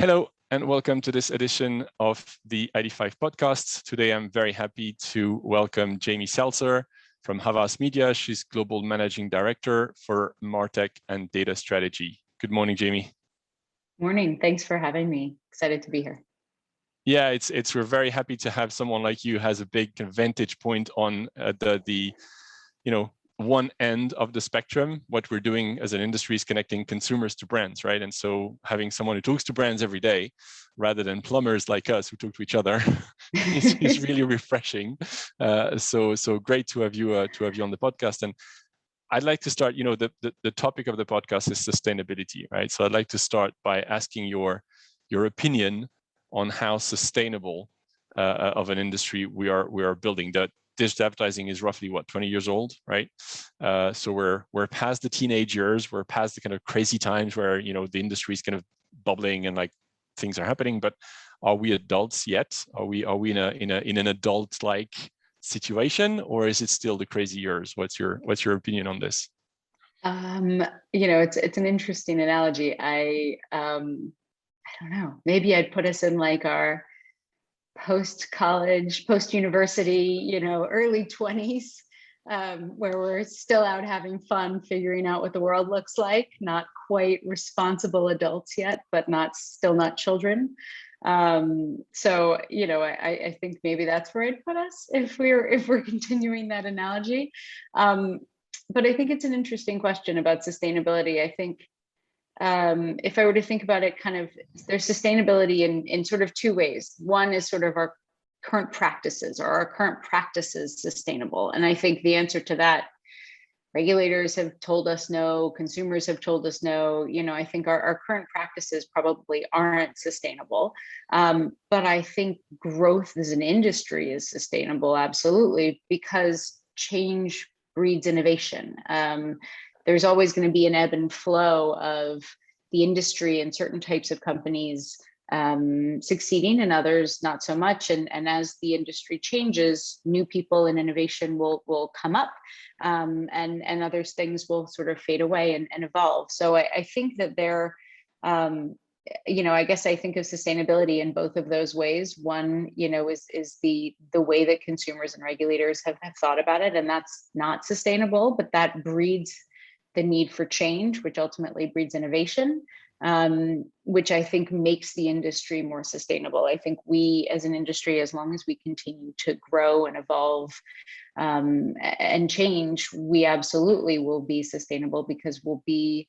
Hello and welcome to this edition of the ID5 podcast. Today I'm very happy to welcome Jamie Seltzer from Havas Media. She's Global Managing Director for Martech and Data Strategy. Good morning, Jamie. Morning. Thanks for having me. Excited to be here. Yeah, we're very happy to have someone like you has a big vantage point on the one end of the spectrum. What we're doing as an industry is connecting consumers to brands, right? And so having someone who talks to brands every day, rather than plumbers like us who talk to each other, is really refreshing. So great to have you on the podcast. And I'd like to start. The topic of the podcast is sustainability, right? So I'd like to start by asking your opinion on how sustainable of an industry we are building. That digital advertising is roughly 20 years old, right? So we're past the teenage years, we're past the kind of crazy times where the industry is kind of bubbling and like things are happening. But are we adults yet? Are we in an adult-like situation, or is it still the crazy years? What's your opinion on this? It's an interesting analogy. I don't know. Maybe I'd put us in like our post-college, post-university, early 20s, where we're still out having fun, figuring out what the world looks like, not quite responsible adults yet, but still not children. So, I think maybe that's where I'd put us if we're continuing that analogy. But I think it's an interesting question about sustainability. I think if I were to think about it, there's sustainability in sort of two ways. One is sort of our current practices. Are our current practices sustainable? And I think the answer to that, regulators have told us no, consumers have told us no. I think our current practices probably aren't sustainable. But I think growth as an industry is sustainable, absolutely, because change breeds innovation. There's always going to be an ebb and flow of the industry and certain types of companies succeeding and others not so much. And as the industry changes, new people and innovation will come up, and other things will sort of fade away and evolve. So I think that I guess I think of sustainability in both of those ways. One, is the way that consumers and regulators have thought about it, and that's not sustainable, but that breeds the need for change, which ultimately breeds innovation, which I think makes the industry more sustainable. I think we as an industry, as long as we continue to grow and evolve and change, we absolutely will be sustainable, because we'll be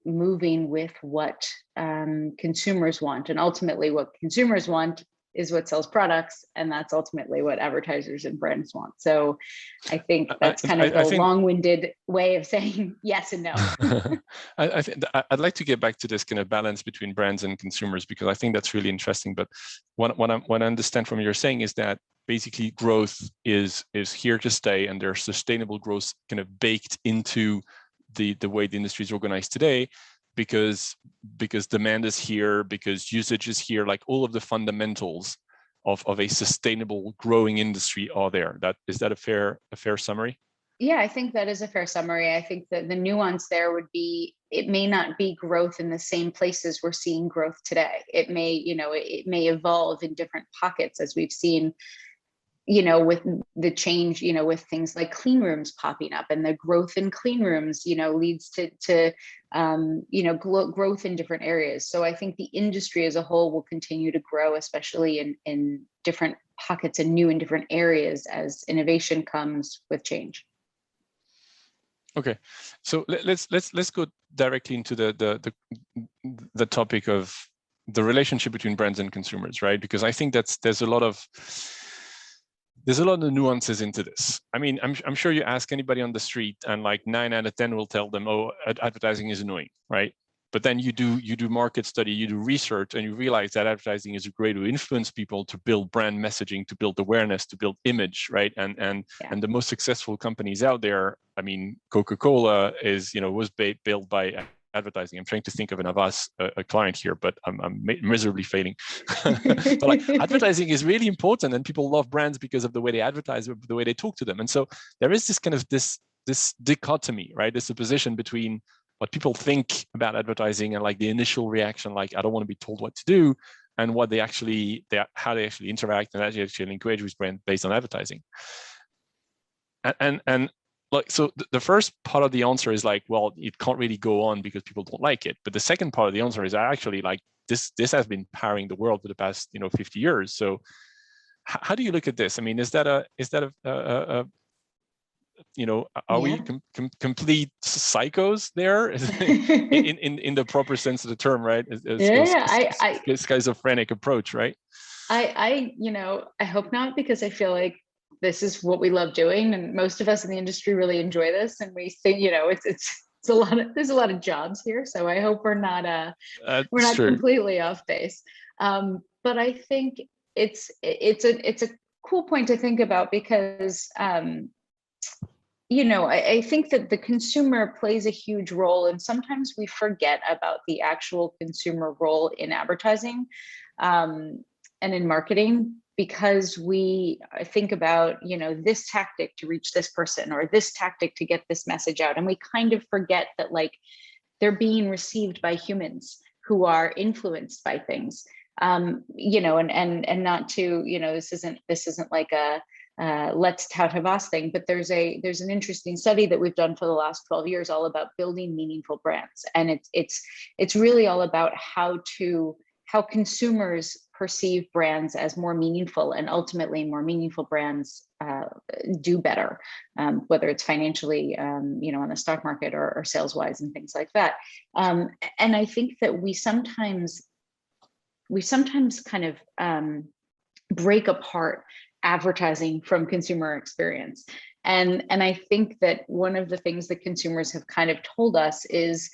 moving with what consumers want. And ultimately what consumers want is what sells products, and that's ultimately what advertisers and brands want. So I think that's kind of a long-winded way of saying yes and no. I think I'd like to get back to this kind of balance between brands and consumers, because I think that's really interesting. But what I understand from what you're saying is that basically growth is here to stay, and there's sustainable growth kind of baked into the way the industry is organized today, because demand is here, because usage is here, like all of the fundamentals of a sustainable growing industry are there. Is that a fair summary? Yeah, I think that is a fair summary. I think that the nuance there would be, it may not be growth in the same places we're seeing growth today. It may evolve in different pockets, as we've seen, with the change, with things like clean rooms popping up, and the growth in clean rooms, leads to growth in different areas. So I think the industry as a whole will continue to grow, especially in different pockets and new and different areas as innovation comes with change. Okay, so let's go directly into the topic of the relationship between brands and consumers, right? Because I think there's a lot of nuances into this. I mean, I'm sure you ask anybody on the street, and like 9 out of 10 will tell them, "Oh, advertising is annoying," right? But then you do market study, you do research, and you realize that advertising is a great way to influence people, to build brand messaging, to build awareness, to build image, right? And the most successful companies out there, I mean, Coca-Cola was built by advertising. I'm trying to think of an Havas, a client here, but I'm miserably failing. But like, advertising is really important, and people love brands because of the way they advertise, the way they talk to them. And so there is this kind of this dichotomy, right? This opposition between what people think about advertising and like the initial reaction, like I don't want to be told what to do, and what they actually, how they actually interact and actually engage with brand based on advertising. And like, so the first part of the answer is like, well, it can't really go on because people don't like it. But the second part of the answer is actually like this has been powering the world for the past 50 years. So how do you look at this? I mean, is that a are we complete psychos there in the proper sense of the term, right? Schizophrenic approach, right? I hope not, because I feel like this is what we love doing, and most of us in the industry really enjoy this, and we think it's a lot of, there's a lot of jobs here, so I hope we're not completely off base. But I think it's a cool point to think about, because I think that the consumer plays a huge role, and sometimes we forget about the actual consumer role in advertising and in marketing, because we think about, this tactic to reach this person, or this tactic to get this message out. And we kind of forget that like they're being received by humans who are influenced by things. And not to, this isn't like a let's tout Havas thing, but there's an interesting study that we've done for the last 12 years all about building meaningful brands. And it's really all about how consumers perceive brands as more meaningful, and ultimately more meaningful brands do better, whether it's financially, on the stock market or sales wise and things like that. And I think that we sometimes kind of break apart advertising from consumer experience. And I think that one of the things that consumers have kind of told us is,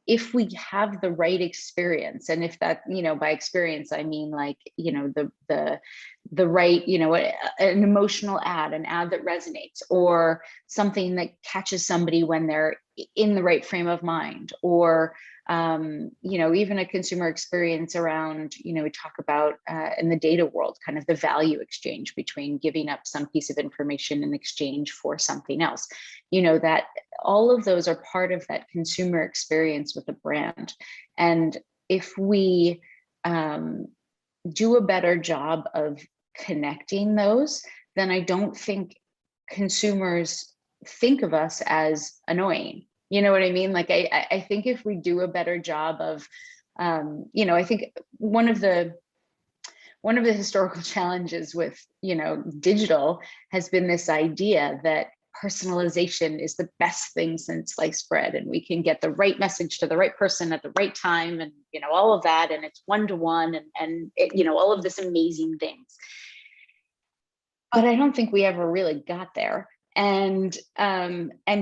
if we have the right experience, and if that, by experience, I mean like, the right, an emotional ad, an ad that resonates, or something that catches somebody when they're in the right frame of mind, or, even a consumer experience around, we talk about in the data world, kind of the value exchange between giving up some piece of information in exchange for something else, that all of those are part of that consumer experience with a brand. And if we do a better job of connecting those, then I don't think consumers think of us as annoying. You know what I mean? Like, I think if we do a better job of, I think one of the historical challenges with, digital has been this idea that personalization is the best thing since sliced bread, and we can get the right message to the right person at the right time, and, all of that, and it's one-to-one, and it, all of this amazing things. But I don't think we ever really got there. And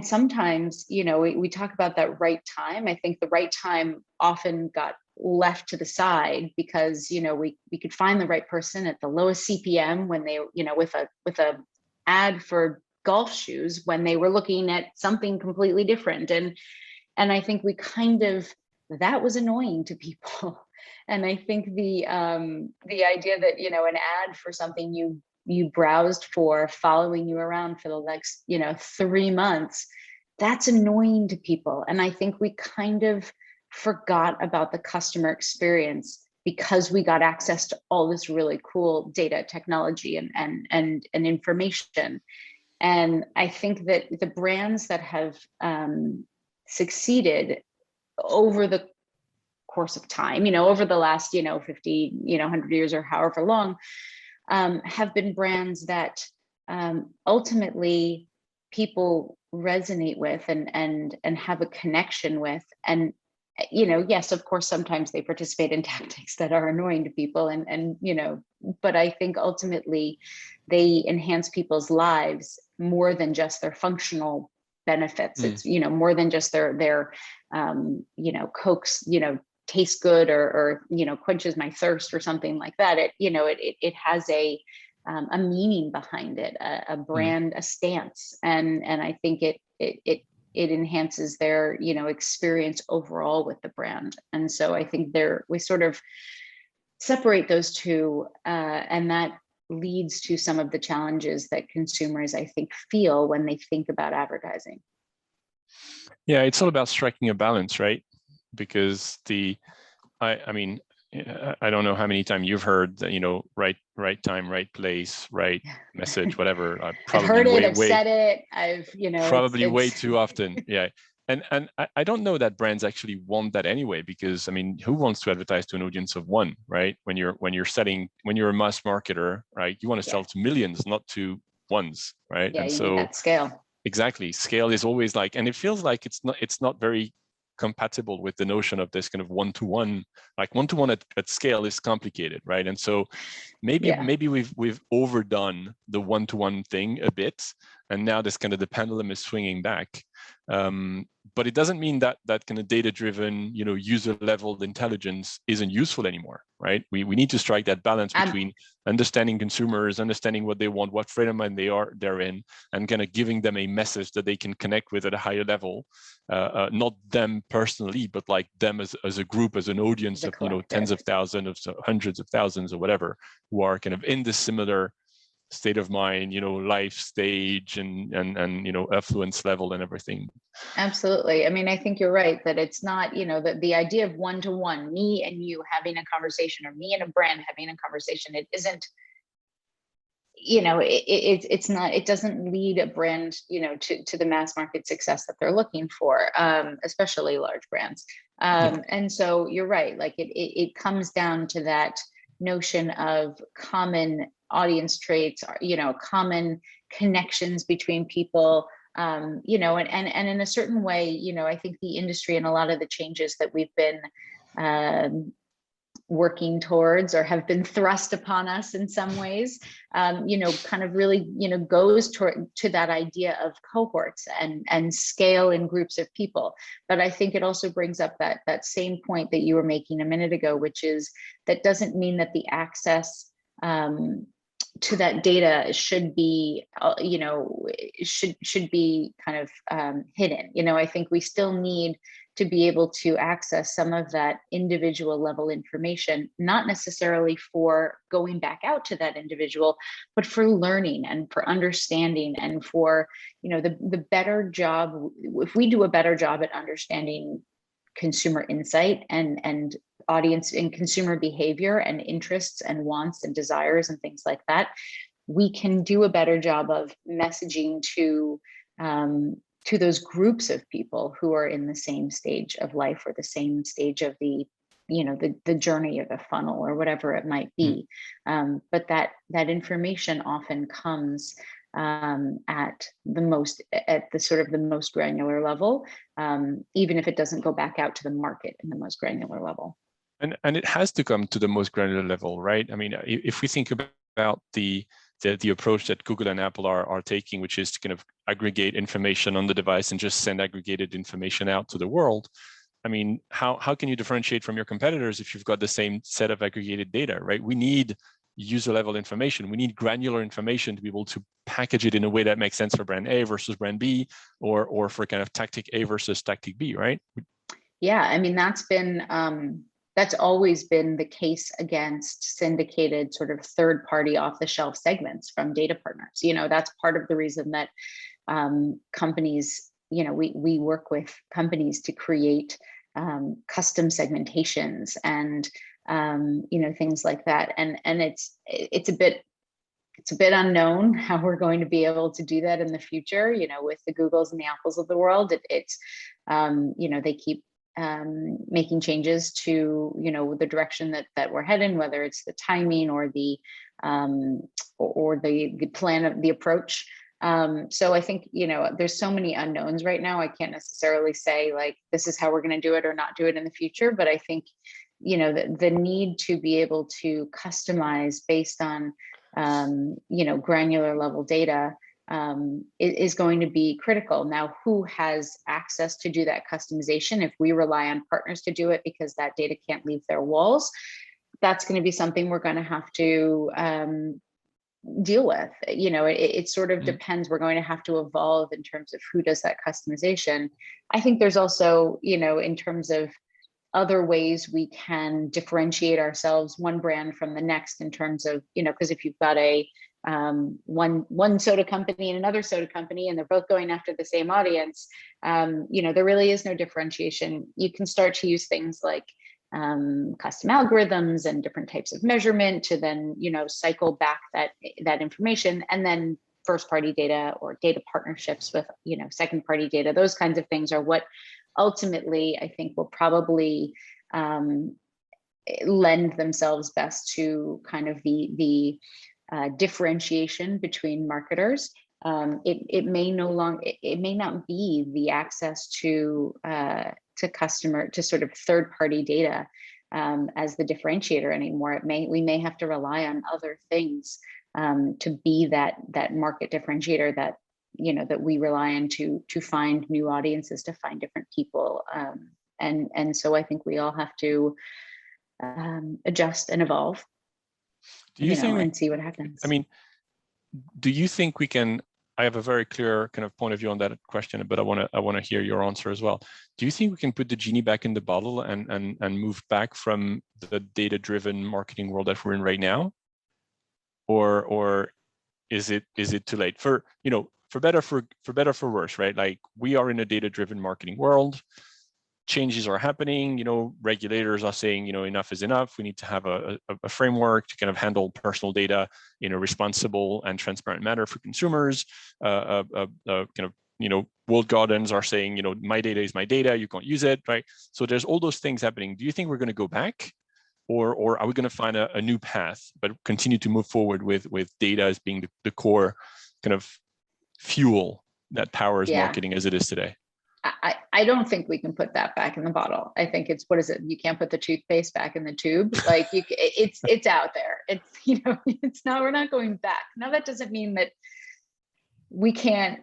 sometimes, we talk about that right time. I think the right time often got left to the side because, we could find the right person at the lowest CPM when they, with a ad for golf shoes, when they were looking at something completely different. And I think we that was annoying to people. And I think the idea that, an ad for something you browsed for, following you around for the next, 3 months, that's annoying to people. And I think we kind of forgot about the customer experience because we got access to all this really cool data, technology, and information. And I think that the brands that have succeeded over the course of time, over the last, 50, 100 years or however long, have been brands that ultimately people resonate with and have a connection with. And, yes, of course, sometimes they participate in tactics that are annoying to people, and but I think ultimately they enhance people's lives more than just their functional benefits. It's, more than just their Coke's, tastes good or quenches my thirst or something like that. It has a meaning behind it, a brand, a stance, and I think it enhances their experience overall with the brand. And so I think we sort of separate those two, and that leads to some of the challenges that consumers, I think, feel when they think about advertising. Yeah, it's all about striking a balance, right? Because I mean, I don't know how many times you've heard that, right time, right place, right message, whatever. I've Probably heard it, I've way, said it, I've, probably way it's too often. Yeah. And I don't know that brands actually want that anyway, because I mean, who wants to advertise to an audience of one, right? When you're a mass marketer, right? You want to sell to millions, not to ones, right? Yeah, And you need so that scale. exactly, scale is always like, and it feels like it's not very compatible with the notion of this kind of one-to-one. Like one-to-one at scale is complicated, right? And so maybe we've overdone the one-to-one thing a bit, and now this kind of the pendulum is swinging back. But it doesn't mean that kind of data-driven, user level intelligence isn't useful anymore, right? We need to strike that balance between understanding consumers, understanding what they want, what frame of mind they're in, and kind of giving them a message that they can connect with at a higher level. Not them personally, but like them as a group, as an audience of tens of thousands, of hundreds of thousands, or whatever, who are kind of in this similar state of mind, life stage and affluence level and everything. Absolutely. I mean, I think you're right that it's not, the idea of one-to-one, me and you having a conversation, or me and a brand having a conversation. It isn't, it's not, it doesn't lead a brand, to the mass market success that they're looking for, especially large brands. And so you're right, like it comes down to that notion of common audience traits, common connections between people, and in a certain way, I think the industry and a lot of the changes that we've been working towards, or have been thrust upon us in some ways, kind of really, goes to that idea of cohorts and scale in groups of people. But I think it also brings up that same point that you were making a minute ago, which is that doesn't mean that the access to that data should be, should be kind of hidden. I think we still need to be able to access some of that individual level information, not necessarily for going back out to that individual, but for learning and for understanding, and for, the better job. If we do a better job at understanding consumer insight and audience and consumer behavior and interests and wants and desires and things like that, we can do a better job of messaging to those groups of people who are in the same stage of life, or the same stage of the journey, or the funnel, or whatever it might be. But that information often comes at the sort of the most granular level, even if it doesn't go back out to the market in the most granular level. And it has to come to the most granular level, right? I mean, if we think about the approach that Google and Apple are taking, which is to kind of aggregate information on the device and just send aggregated information out to the world. I mean, how can you differentiate from your competitors if you've got the same set of aggregated data, right? We need user level information. We need granular information to be able to package it in a way that makes sense for brand A versus brand B, or for kind of tactic A versus tactic B, right? Yeah, I mean, that's always been the case against syndicated sort of third-party off-the-shelf segments from data partners. That's part of the reason that companies, we work with companies to create custom segmentations and things like that. And it's a bit unknown how we're going to be able to do that in the future. With the Googles and the Apples of the world, they keep making changes to the direction that we're heading, whether it's the timing or the plan of the approach. So I think there's so many unknowns right now. I can't necessarily say like this is how we're going to do it or not do it in the future, but I think the need to be able to customize based on granular level data is going to be critical. Now, who has access to do that customization? If we rely on partners to do it because that data can't leave their walls, that's going to be something we're going to have to deal with. It sort of depends. We're going to have to evolve in terms of who does that customization. I think there's also, in terms of other ways we can differentiate ourselves, one brand from the next, in terms of, because if you've got a one soda company and another soda company, and they're both going after the same audience, there really is no differentiation. You can start to use things like custom algorithms and different types of measurement to then, cycle back that information, and then first party data or data partnerships with, second party data. Those kinds of things are what ultimately I think will probably lend themselves best to kind of the differentiation between marketers. It may not be the access to sort of third party data as the differentiator anymore. We may have to rely on other things to be that market differentiator that that we rely on to find new audiences, to find different people, and so I think we all have to adjust and evolve. Do you think and see what happens? I mean, do you think we can? I have a very clear kind of point of view on that question, but I want to hear your answer as well. Do you think we can put the genie back in the bottle and move back from the data-driven marketing world that we're in right now, or is it too late? For better for worse, right? Like, we are in a data-driven marketing world. Changes are happening. Regulators are saying, enough is enough. We need to have a framework to kind of handle personal data in a responsible and transparent manner for consumers. Kind of, walled gardens are saying, my data is my data. You can't use it, right? So there's all those things happening. Do you think we're going to go back, or are we going to find a new path, but continue to move forward with data as being the core kind of fuel that powers marketing as it is today? I don't think we can put that back in the bottle. I think it's, what is it? You can't put the toothpaste back in the tube. Like, it's out there. It's, it's not, we're not going back. Now, that doesn't mean that we can't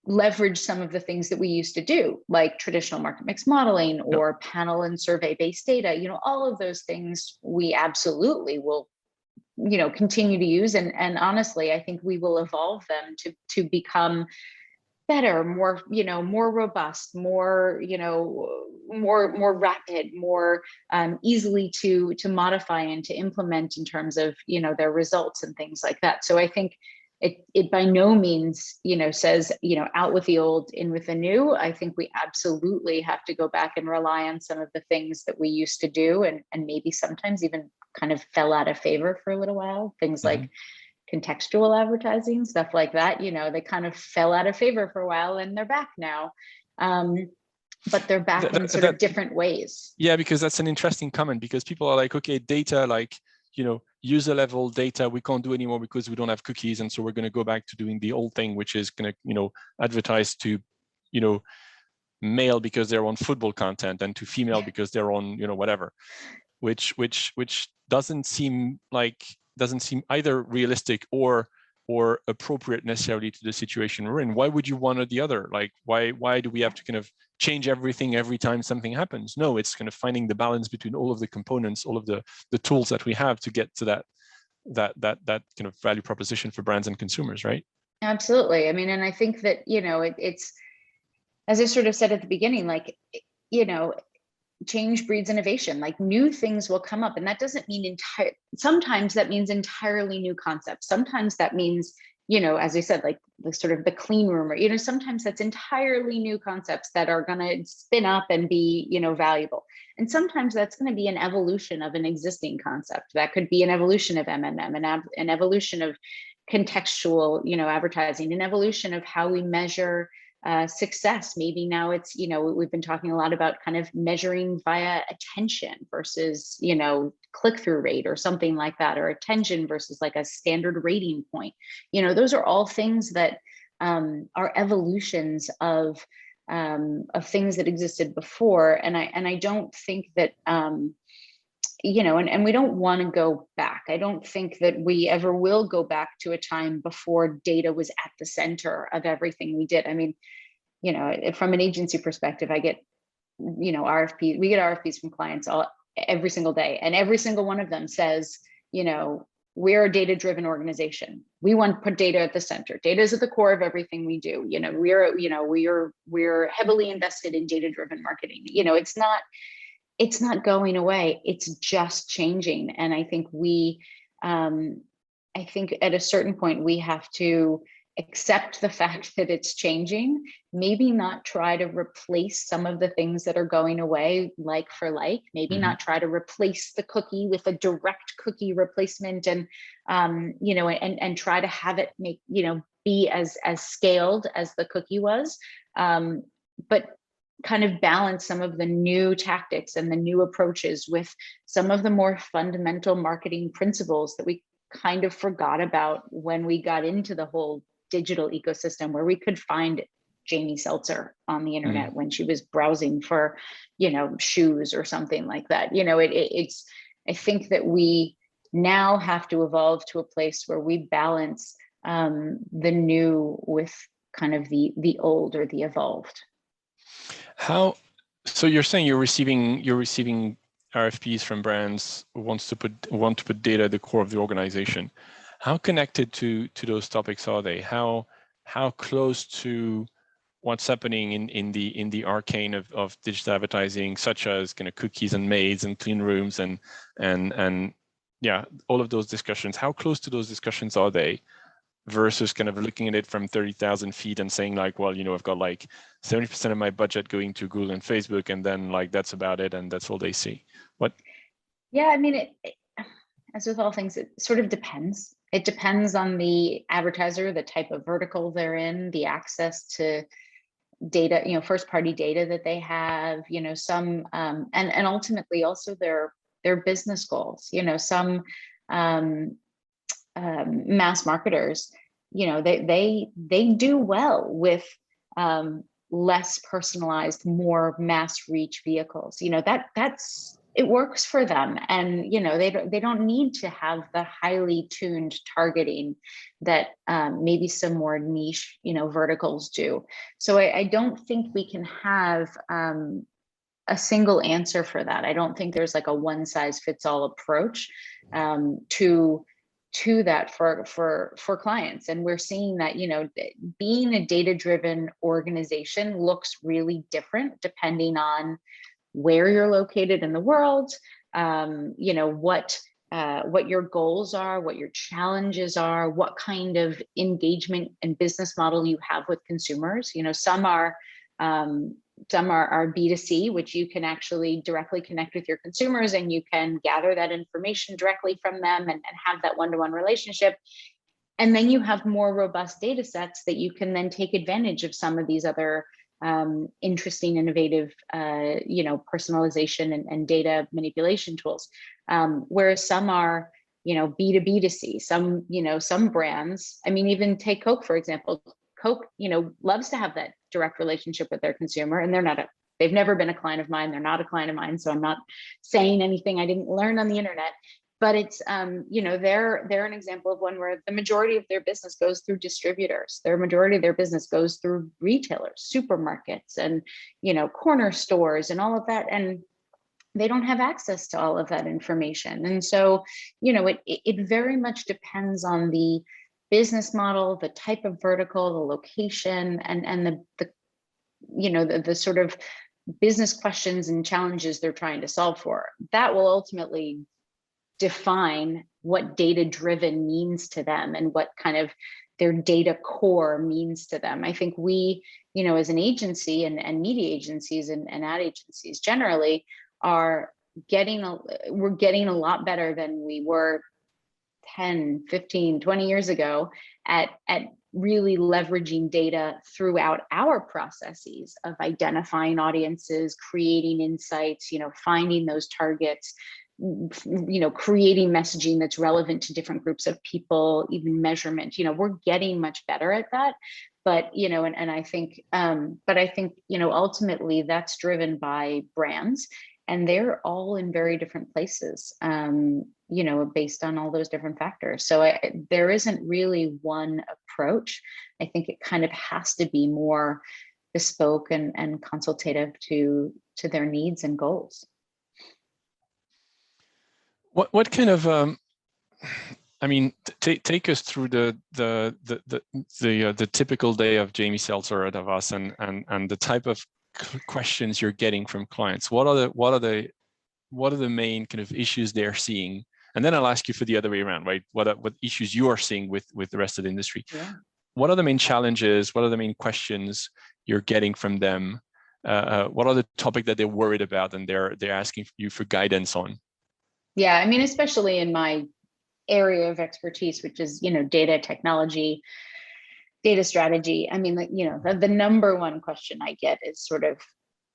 leverage some of the things that we used to do, like traditional market mix modeling or panel and survey based data. All of those things we absolutely will, continue to use. And honestly, I think we will evolve them to become better, more, more robust, more, more rapid, more easily to modify and to implement in terms of, their results and things like that. So I think it by no means, says, out with the old, in with the new. I think we absolutely have to go back and rely on some of the things that we used to do, and maybe sometimes even kind of fell out of favor for a little while. Things like contextual advertising, stuff like that, they kind of fell out of favor for a while, and they're back now. But they're back in sort of different ways. Yeah, because that's an interesting comment, because people are like, okay, data, like, user level data, we can't do anymore because we don't have cookies. And so we're going to go back to doing the old thing, which is going to, advertise to, male because they're on football content, and to female because they're on, whatever, which doesn't seem either realistic or appropriate necessarily to the situation we're in. Why would you one or the other? Like, why do we have to kind of change everything every time something happens? No, it's kind of finding the balance between all of the components, all of the tools that we have to get to that kind of value proposition for brands and consumers, right? Absolutely. I mean, and I think that, it's, as I sort of said at the beginning, like, change breeds innovation. Like, new things will come up, and that doesn't mean sometimes that means entirely new concepts. Sometimes that means, as I said, like the sort of the clean room, or, sometimes that's entirely new concepts that are going to spin up and be, valuable. And sometimes that's going to be an evolution of an existing concept. That could be an evolution of MMM, an evolution of contextual, advertising, an evolution of how we measure success. Maybe now it's, we've been talking a lot about kind of measuring via attention versus, click-through rate or something like that, or attention versus like a standard rating point. Those are all things that are evolutions of things that existed before. And I don't think that, and we don't want to go back. I don't think that we ever will go back to a time before data was at the center of everything we did. I mean, from an agency perspective, I get, we get RFPs from clients every single day. And every single one of them says, we're a data-driven organization. We want to put data at the center. Data is at the core of everything we do. We're heavily invested in data-driven marketing. It's not going away. It's just changing. And I think we I think at a certain point we have to accept the fact that it's changing, maybe not try to replace some of the things that are going away like for like, maybe not try to replace the cookie with a direct cookie replacement, and you know, and try to have it make, you know, be as scaled as the cookie was, but kind of balance some of the new tactics and the new approaches with some of the more fundamental marketing principles that we kind of forgot about when we got into the whole digital ecosystem, where we could find Jamie Seltzer on the internet when she was browsing for, you know, shoes or something like that. You know, it's, I think that we now have to evolve to a place where we balance the new with kind of the old or the evolved. How, so you're saying you're receiving RFPs from brands who want to put data at the core of the organization. How connected to those topics are they? How close to what's happening in the arcane of digital advertising, such as kind of cookies and maids and clean rooms and yeah, all of those discussions? How close to those discussions are they, versus kind of looking at it from 30,000 feet and saying like, well, you know, I've got like 70% of my budget going to Google and Facebook, and then like that's about it, and that's all they see? What? Yeah, I mean, as with all things, it sort of depends. It depends on the advertiser, the type of vertical they're in, the access to data, you know, first party data that they have, you know, some and ultimately also their business goals. You know, some mass marketers, you know, they do well with less personalized, more mass reach vehicles. You know, that's, it works for them, and you know, they don't need to have the highly tuned targeting that maybe some more niche, you know, verticals do. So I don't think we can have a single answer for that. I don't think there's like a one size fits all approach to that for clients. And we're seeing that, you know, being a data driven organization looks really different depending on where you're located in the world, you know, what your goals are, what your challenges are, what kind of engagement and business model you have with consumers. You know, some are B2C, which you can actually directly connect with your consumers and you can gather that information directly from them and have that one-to-one relationship. And then you have more robust data sets that you can then take advantage of some of these other interesting, innovative, you know, personalization and data manipulation tools. Whereas some are, you know, B2B2C, some, you know, some brands, I mean, even take Coke, for example. Coke, you know, loves to have that direct relationship with their consumer, and they've never been a client of mine. They're not a client of mine. So I'm not saying anything I didn't learn on the internet. But it's, you know, they're an example of one where the majority of their business goes through distributors. Their majority of their business goes through retailers, supermarkets, and, you know, corner stores and all of that. And they don't have access to all of that information. And so, you know, it very much depends on the business model, the type of vertical, the location, and the you know, the sort of business questions and challenges they're trying to solve for. That will ultimately define what data driven means to them and what kind of their data core means to them. I think we, you know, as an agency and media agencies and ad agencies generally are we're getting a lot better than we were 10, 15, 20 years ago at really leveraging data throughout our processes of identifying audiences, creating insights, you know, finding those targets, you know, creating messaging that's relevant to different groups of people, even measurement. You know, we're getting much better at that. But, you know, and I think, but I think, you know, ultimately that's driven by brands, and they're all in very different places, you know, based on all those different factors. So there isn't really one approach. I think it kind of has to be more bespoke and consultative to their needs and goals. What kind of I mean, take us through the typical day of Jamie Seltzer at Havas and the type of questions you're getting from clients. What are the main kind of issues they're seeing And then I'll ask you for the other way around, right? What issues you are seeing with the rest of the industry? Yeah. What are the main challenges? What are the main questions you're getting from them? What are the topics that they're worried about and they're asking you for guidance on? Yeah, I mean, especially in my area of expertise, which is, data technology, data strategy. I mean, the number one question I get is sort of,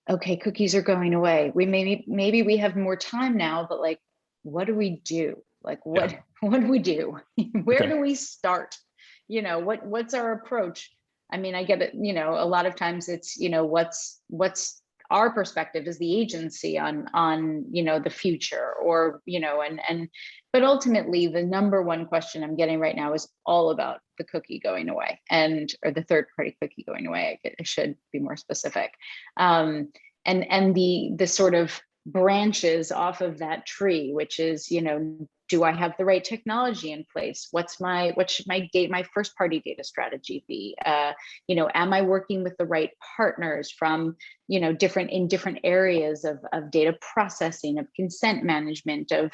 okay, cookies are going away. We maybe we have more time now, but like, what do we do? Like, what do we do? Where do we start? What's our approach? I mean, I get it, a lot of times it's, what's our perspective as the agency on the future, or but ultimately the number one question I'm getting right now is all about the cookie going away, or the third party cookie going away. I should be more specific. And the sort of branches off of that tree, which is, do I have the right technology in place? What should my first party data strategy be? Am I working with the right partners from, different areas of data processing, of consent management, of,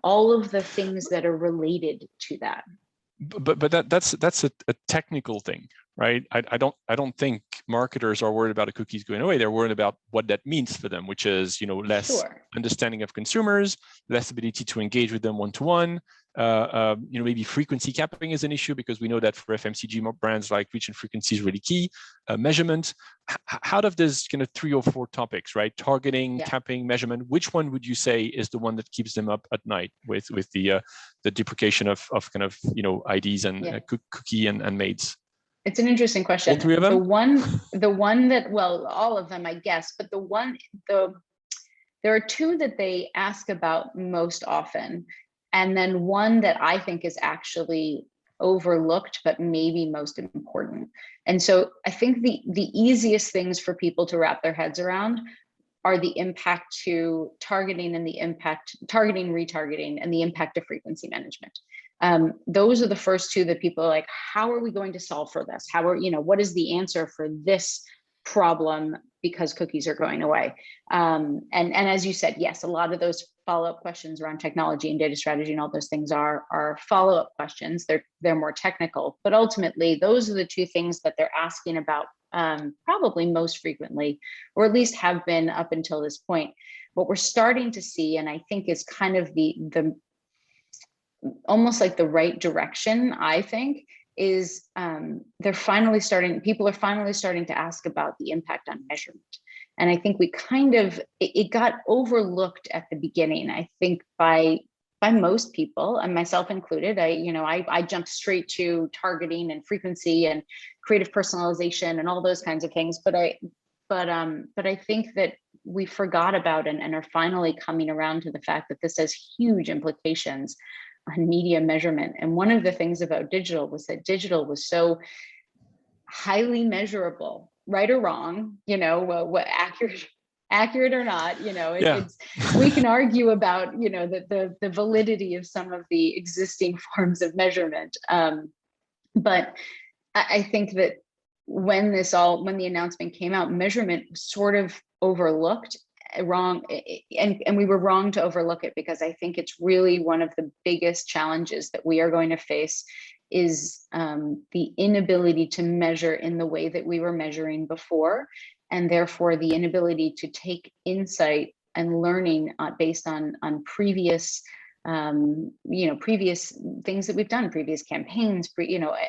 all of the things that are related to that. But that's a technical thing, right? I don't think marketers are worried about the cookies going away. They're worried about what that means for them, which is less understanding of consumers, less ability to engage with them one-to-one. Maybe frequency capping is an issue, because we know that for FMCG brands, like reach and frequency is really key. Measurement. Out of this kind of 3 or 4 topics, right? Targeting, capping, measurement. Which one would you say is the one that keeps them up at night with the deprecation of kind of IDs and cookie and maids? It's an interesting question. All 3 of them? The one that, well, all of them, I guess, but there are 2 that they ask about most often, and then one that I think is actually overlooked, but maybe most important. And so I think the easiest things for people to wrap their heads around are the impact to targeting and the impact targeting, retargeting, and the impact of frequency management. Those are the first 2 that people are like, how are we going to solve for this? What is the answer for this problem, because cookies are going away? And as you said, yes, a lot of those follow-up questions around technology and data strategy and all those things are follow-up questions. They're more technical, but ultimately those are the 2 things that they're asking about probably most frequently, or at least have been up until this point. What we're starting to see, and I think is kind of the almost like the right direction, I think, is people are finally starting to ask about the impact on measurement. And I think it got overlooked at the beginning, I think by most people, and myself included. I jumped straight to targeting and frequency and creative personalization and all those kinds of things. But I think that we forgot about and are finally coming around to the fact that this has huge implications on media measurement. And one of the things about digital was that digital was so highly measurable, right or wrong, what accurate or not, it's, we can argue about, the validity of some of the existing forms of measurement. But I think that when the announcement came out, measurement was sort of overlooked, wrong, and we were wrong to overlook it, because I think it's really one of the biggest challenges that we are going to face is the inability to measure in the way that we were measuring before, and therefore the inability to take insight and learning based on previous previous things that we've done, previous campaigns,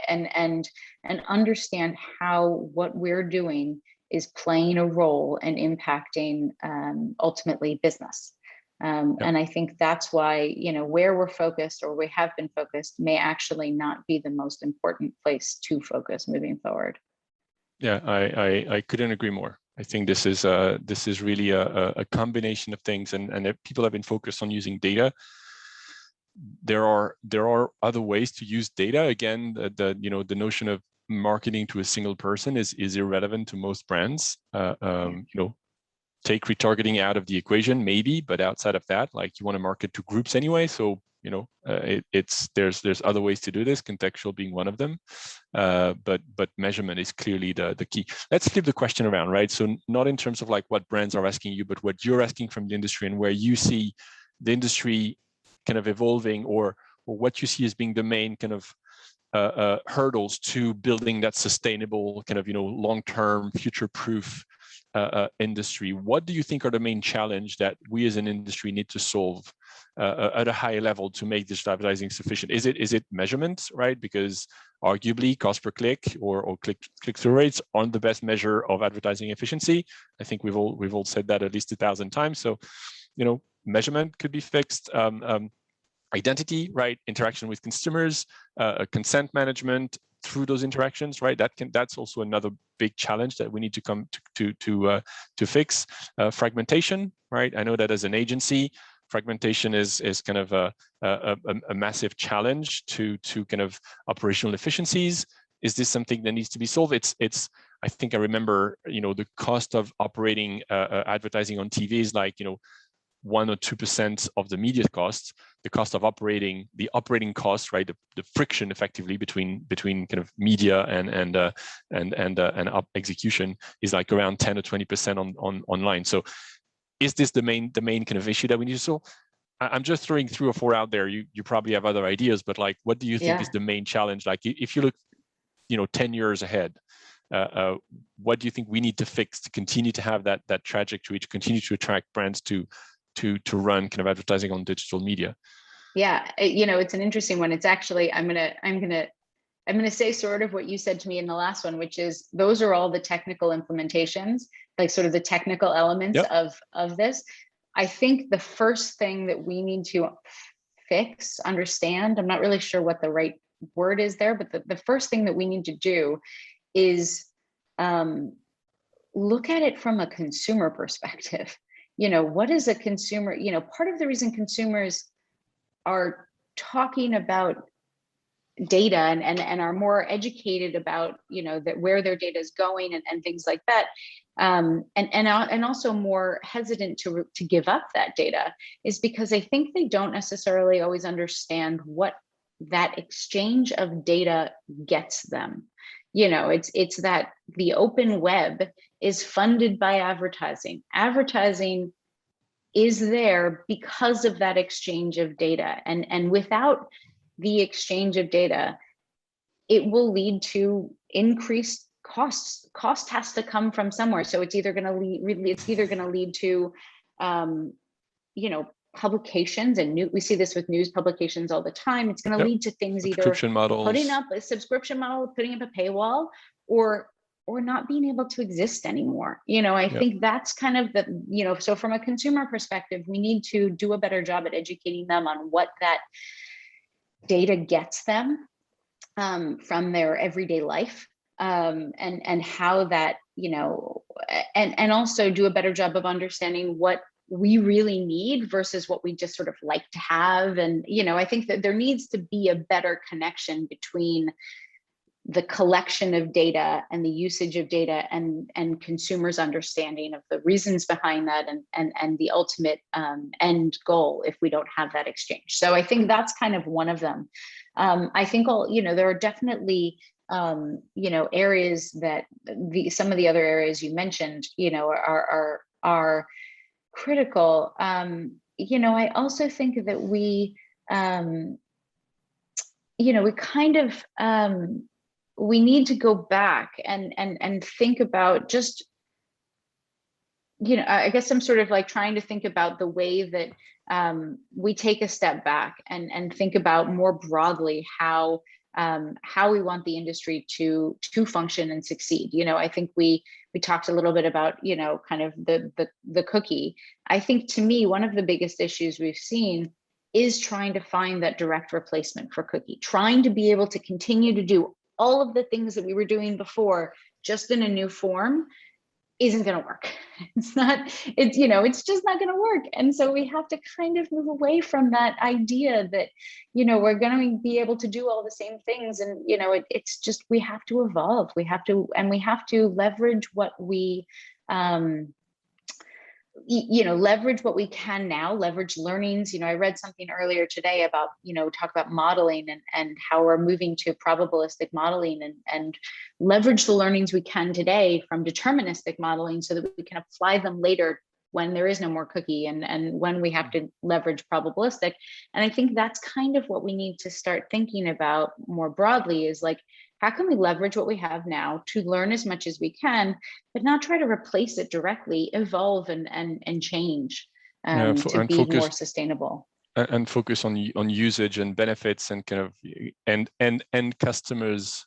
and understand how what we're doing is playing a role and impacting ultimately business. And I think that's why, where we're focused, or we have been focused, may actually not be the most important place to focus moving forward. Yeah, I couldn't agree more. I think this is really a combination of things, and if people have been focused on using data, there are other ways to use data. Again, the notion of marketing to a single person is irrelevant to most brands. Take retargeting out of the equation, maybe, but outside of that, like, you want to market to groups anyway. So there's other ways to do this, contextual being one of them. But measurement is clearly the key. Let's flip the question around, right? So not in terms of like what brands are asking you, but what you're asking from the industry, and where you see the industry kind of evolving, or what you see as being the main kind of hurdles to building that sustainable kind of, long-term, future-proof industry? What do you think are the main challenge that we as an industry need to solve at a high level to make digital advertising sufficient? Is it measurement, right? Because arguably cost per click or click-through rates aren't the best measure of advertising efficiency. I think we've all said that at least 1,000 times. So, measurement could be fixed. Identity, right? Interaction with consumers, consent management through those interactions, right? That's also another big challenge that we need to come to fix. Fragmentation, right? I know that as an agency, fragmentation is kind of a massive challenge to kind of operational efficiencies. Is this something that needs to be solved? It's I think I remember, the cost of operating advertising on TV is like, 1 or 2% of the media costs. The cost of operating, the operating costs, right? The friction effectively between kind of media and execution is like around 10 or 20% on online. So is this the main kind of issue that we need to solve? I'm just throwing 3 or 4 out there. You probably have other ideas, but like, what do you think is the main challenge? Like, if you look, 10 years ahead, what do you think we need to fix to continue to have that trajectory, to continue to attract brands to run kind of advertising on digital media? Yeah, it's an interesting one. It's actually, I'm gonna say sort of what you said to me in the last one, which is those are all the technical implementations, like sort of the technical elements of this. I think the first thing that we need to fix, understand, I'm not really sure what the right word is there, but the first thing that we need to do is look at it from a consumer perspective. What is a consumer? Part of the reason consumers are talking about data and are more educated about, that where their data is going and things like that, and also more hesitant to give up that data, is because I think they don't necessarily always understand what that exchange of data gets them. It's that the open web is funded by advertising. Advertising is there because of that exchange of data. And without the exchange of data, it will lead to increased costs. Cost has to come from somewhere. So it's either going to lead to, publications, and we see this with news publications all the time. It's going to lead to things either putting up a subscription model, putting up a paywall, or not being able to exist anymore. I think that's kind of the, so from a consumer perspective, we need to do a better job at educating them on what that data gets them from their everyday life, and how that, and also do a better job of understanding what we really need versus what we just sort of like to have. And, I think that there needs to be a better connection between the collection of data and the usage of data and consumers' understanding of the reasons behind that and the ultimate end goal if we don't have that exchange. So I think that's kind of one of them. I think there are definitely areas that some of the other areas you mentioned, are critical. I also think that we kind of we need to go back and think about just, I guess I'm sort of like trying to think about the way that we take a step back and think about more broadly how we want the industry to function and succeed. I think we talked a little bit about, kind of the cookie. I think, to me, one of the biggest issues we've seen is trying to find that direct replacement for cookie, trying to be able to continue to do all of the things that we were doing before, just in a new form, isn't going to work. It's just not going to work. And so we have to kind of move away from that idea that, we're going to be able to do all the same things. And, it's just, we have to evolve. We have to leverage what we, leverage what we can now, leverage learnings. I read something earlier today about, talk about modeling and how we're moving to probabilistic modeling and leverage the learnings we can today from deterministic modeling so that we can apply them later when there is no more cookie, and when we have to leverage probabilistic. And I think that's kind of what we need to start thinking about more broadly, is like, how can we leverage what we have now to learn as much as we can, but not try to replace it directly, evolve and change to be more sustainable. And focus on usage and benefits and kind of and customers'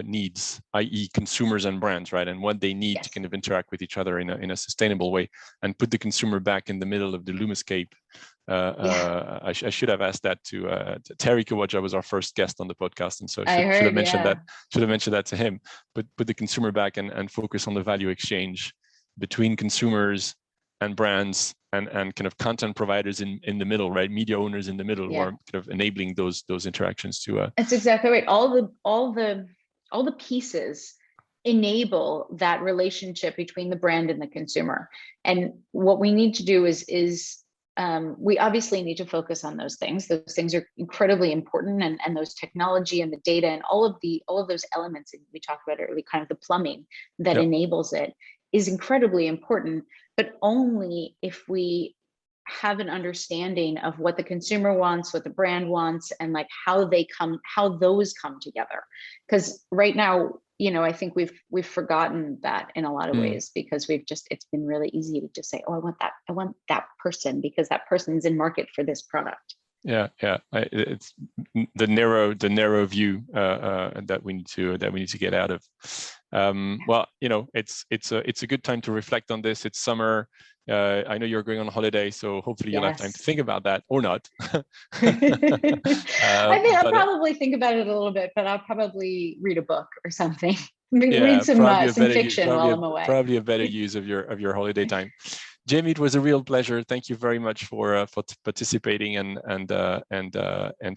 needs, i.e. consumers and brands, right? And what they need to kind of interact with each other in a sustainable way, and put the consumer back in the middle of the Lumascape. I should have asked that to Terry Kawaja, was our first guest on the podcast, and so should have mentioned that. Should have mentioned that to him. But put the consumer back and focus on the value exchange between consumers and brands and kind of content providers in the middle, right? Media owners in the middle, who are kind of enabling those interactions to. That's exactly right. All the pieces enable that relationship between the brand and the consumer. And what we need to do is we obviously need to focus on those things. Those things are incredibly important, and those technology and the data and all of those elements that we talked about earlier, kind of the plumbing that enables it, is incredibly important, but only if we have an understanding of what the consumer wants, what the brand wants, and like how those come together. Because right now, I think we've forgotten that in a lot of ways, because it's been really easy to just say, oh, I want that person because that person's in market for this product. It's the narrow view that we need to get out of. Well, it's a good time to reflect on this. It's summer. I know you're going on holiday, so hopefully you'll have time to think about that, or not. I think I'll probably think about it a little bit, but I'll probably read a book or something. Read some fiction while I'm away. Probably a better use of your holiday time. Jamie, it was a real pleasure. Thank you very much for participating and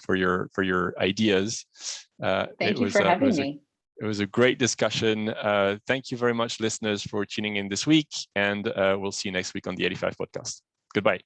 for your ideas. Thank you for having me. It was a great discussion. Thank you very much, listeners, for tuning in this week, and we'll see you next week on the ID5 podcast. Goodbye.